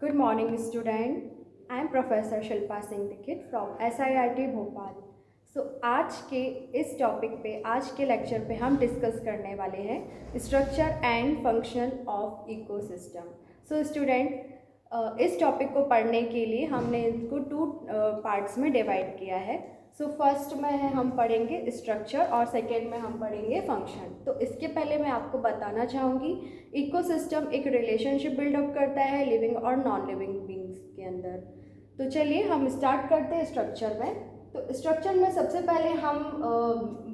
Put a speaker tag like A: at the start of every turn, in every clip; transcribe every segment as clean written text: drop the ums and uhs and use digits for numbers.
A: Good morning, student. I am Professor Shilpa Singh Dikit from SIIT Bhopal. आज के इस topic पे, आज के लेक्चर पे हम डिस्कस करने वाले हैं structure and function of ecosystem. Student, इस टॉपिक को पढ़ने के लिए हमने इसको 2 पार्ट्स में डिवाइड किया है. फर्स्ट में हम पढ़ेंगे स्ट्रक्चर और सेकेंड में हम पढ़ेंगे फंक्शन. तो इसके पहले मैं आपको बताना चाहूँगी, इकोसिस्टम एक रिलेशनशिप बिल्डअप करता है लिविंग और नॉन लिविंग बींग्स के अंदर. तो चलिए हम स्टार्ट करते हैं स्ट्रक्चर में. तो स्ट्रक्चर में सबसे पहले हम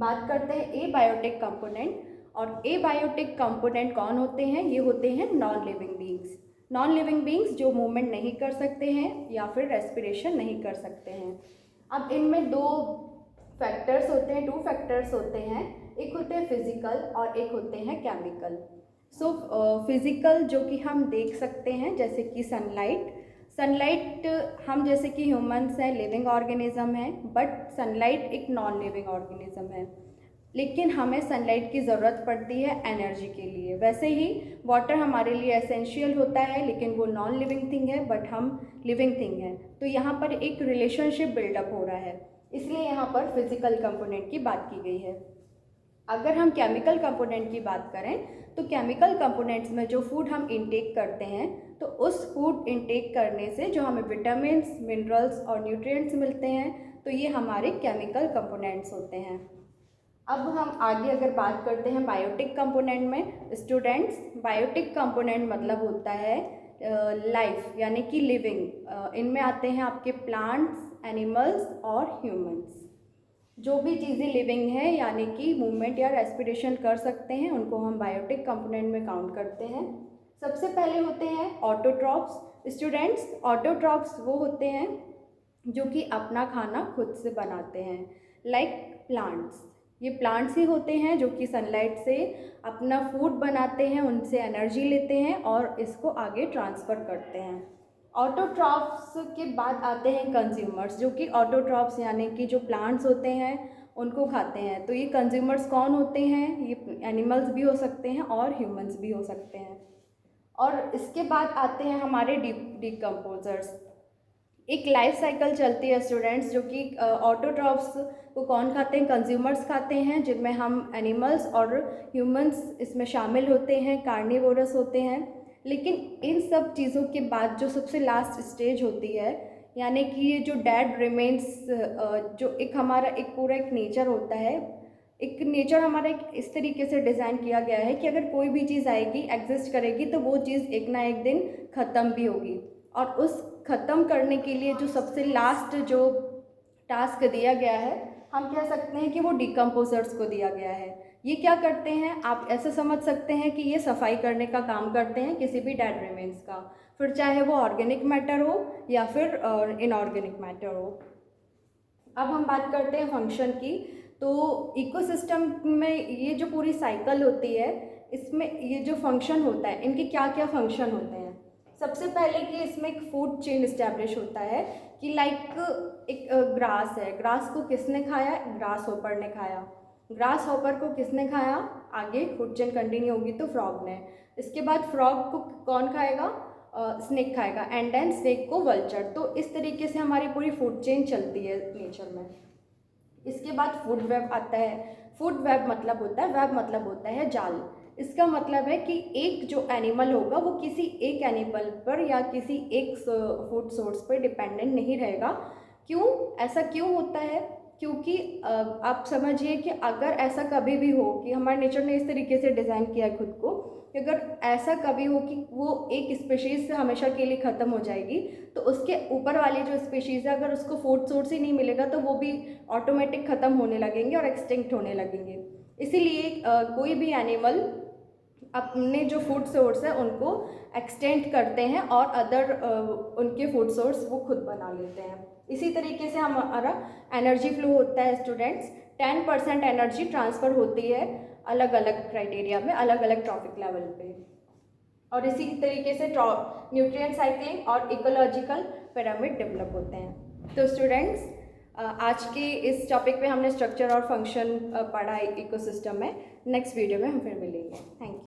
A: बात करते हैं एबायोटिक कंपोनेंट. और एबायोटिक कंपोनेंट कौन होते हैं? ये होते हैं non living beings. Non living beings जो मूवमेंट नहीं कर सकते हैं या फिर रेस्पिरेशन नहीं कर सकते हैं. अब इनमें 2 फैक्टर्स होते हैं, 2 फैक्टर्स होते हैं. एक होते हैं फिजिकल और एक होते हैं केमिकल. फिजिकल जो कि हम देख सकते हैं, जैसे कि सनलाइट हम जैसे कि ह्यूमंस हैं, लिविंग ऑर्गेनिज्म हैं, बट सनलाइट एक नॉन लिविंग ऑर्गेनिज्म है. लेकिन हमें सनलाइट की ज़रूरत पड़ती है एनर्जी के लिए. वैसे ही वाटर हमारे लिए एसेंशियल होता है, लेकिन वो नॉन लिविंग थिंग है, बट हम लिविंग थिंग है. तो यहाँ पर एक रिलेशनशिप बिल्डअप हो रहा है, इसलिए यहाँ पर फिजिकल कंपोनेंट की बात की गई है. अगर हम केमिकल कंपोनेंट की बात करें, तो केमिकल कंपोनेंट्स में जो फूड हम इंटेक करते हैं, तो उस फूड इंटेक करने से जो हमें विटामिन्स, मिनरल्स और न्यूट्रिएंट्स मिलते हैं, तो ये हमारे केमिकल कंपोनेंट्स होते हैं. अब हम आगे अगर बात करते हैं बायोटिक कंपोनेंट में. स्टूडेंट्स, बायोटिक कंपोनेंट मतलब होता है लाइफ, यानी कि लिविंग. इनमें आते हैं आपके प्लांट्स, एनिमल्स और ह्यूमंस. जो भी चीज़ें लिविंग हैं, यानी कि मूवमेंट या रेस्पिरेशन कर सकते हैं, उनको हम बायोटिक कंपोनेंट में काउंट करते हैं. सबसे पहले होते हैं ऑटोट्रॉप्स. स्टूडेंट्स, ऑटोट्रॉप्स वो होते हैं जो कि अपना खाना खुद से बनाते हैं, लाइक प्लांट्स. ये प्लांट्स ही होते हैं जो कि सनलाइट से अपना फूड बनाते हैं, उनसे एनर्जी लेते हैं और इसको आगे ट्रांसफ़र करते हैं. ऑटोट्रॉफ्स के बाद आते हैं कंज्यूमर्स, जो कि ऑटोट्रॉफ्स यानी कि जो प्लांट्स होते हैं उनको खाते हैं. तो ये कंज्यूमर्स कौन होते हैं? ये एनिमल्स भी हो सकते हैं और ह्यूमंस भी हो सकते हैं. और इसके बाद आते हैं हमारे डिकम्पोजर्स. एक लाइफ साइकिल चलती है स्टूडेंट्स, जो कि ऑटोट्रॉफ्स को कौन खाते हैं? कंज्यूमर्स खाते हैं, जिनमें हम एनिमल्स और ह्यूमंस इसमें शामिल होते हैं, कार्निवोरस होते हैं. लेकिन इन सब चीज़ों के बाद जो सबसे लास्ट स्टेज होती है, यानी कि ये जो डेड रिमेन्स, जो एक हमारा एक पूरा एक नेचर होता है. एक नेचर हमारा एक इस तरीके से डिज़ाइन किया गया है कि अगर कोई भी चीज़ आएगी, एग्जिस्ट करेगी, तो वो चीज़ एक ना एक दिन ख़त्म भी होगी. और उस ख़त्म करने के लिए जो सबसे लास्ट जो टास्क दिया गया है, हम कह सकते हैं कि वो डिकम्पोजर्स को दिया गया है. ये क्या करते हैं? आप ऐसे समझ सकते हैं कि ये सफाई करने का काम करते हैं किसी भी डेड रिमेन्स का, फिर चाहे वो ऑर्गेनिक मैटर हो या फिर इनऑर्गेनिक मैटर हो. अब हम बात करते हैं फंक्शन की. तो इकोसिस्टम में ये जो पूरी साइकिल होती है, इसमें ये जो फंक्शन होता है, इनके क्या क्या फंक्शन होते हैं? सबसे पहले कि इसमें एक फूड चेन इस्टेब्लिश होता है कि लाइक एक ग्रास है, ग्रास को किसने खाया? ग्रास हॉपर ने खाया. ग्रास हॉपर को किसने खाया? आगे फूड चेन कंटिन्यू होगी तो फ्रॉग ने. इसके बाद फ्रॉग को कौन खाएगा? स्नेक खाएगा, एंड देन स्नेक को वल्चर. तो इस तरीके से हमारी पूरी फूड चेन चलती है नेचर में. इसके बाद फूड वेब आता है. फूड वेब मतलब होता है जाल. इसका मतलब है कि एक जो एनिमल होगा वो किसी एक एनिमल पर या किसी एक फूड सोर्स पर डिपेंडेंट नहीं रहेगा. क्यों? ऐसा क्यों होता है? क्योंकि आप समझिए कि अगर ऐसा कभी भी हो कि हमारे नेचर ने इस तरीके से डिज़ाइन किया है खुद को, कि अगर ऐसा कभी हो कि वो एक स्पीशीज़ से हमेशा के लिए ख़त्म हो जाएगी, तो उसके ऊपर वाली जो स्पीशीज़ है, अगर उसको फूड सोर्स ही नहीं मिलेगा, तो वो भी ऑटोमेटिक ख़त्म होने लगेंगे और एक्सटिंक्ट होने लगेंगे. इसीलिए कोई भी एनिमल अपने जो फूड सोर्स है उनको एक्सटेंड करते हैं और अदर उनके फूड सोर्स वो खुद बना लेते हैं. इसी तरीके से हमारा एनर्जी फ्लो होता है स्टूडेंट्स. 10% एनर्जी ट्रांसफ़र होती है अलग अलग क्राइटेरिया में, अलग अलग ट्रॉफिक लेवल पे. और इसी तरीके से न्यूट्रिएंट साइक्लिंग और इकोलॉजिकल पिरामिड डेवलप होते हैं. तो स्टूडेंट्स, आज के इस टॉपिक पे हमने स्ट्रक्चर और फंक्शन पढ़ा इकोसिस्टम में. नेक्स्ट वीडियो में हम फिर मिलेंगे. Thank you.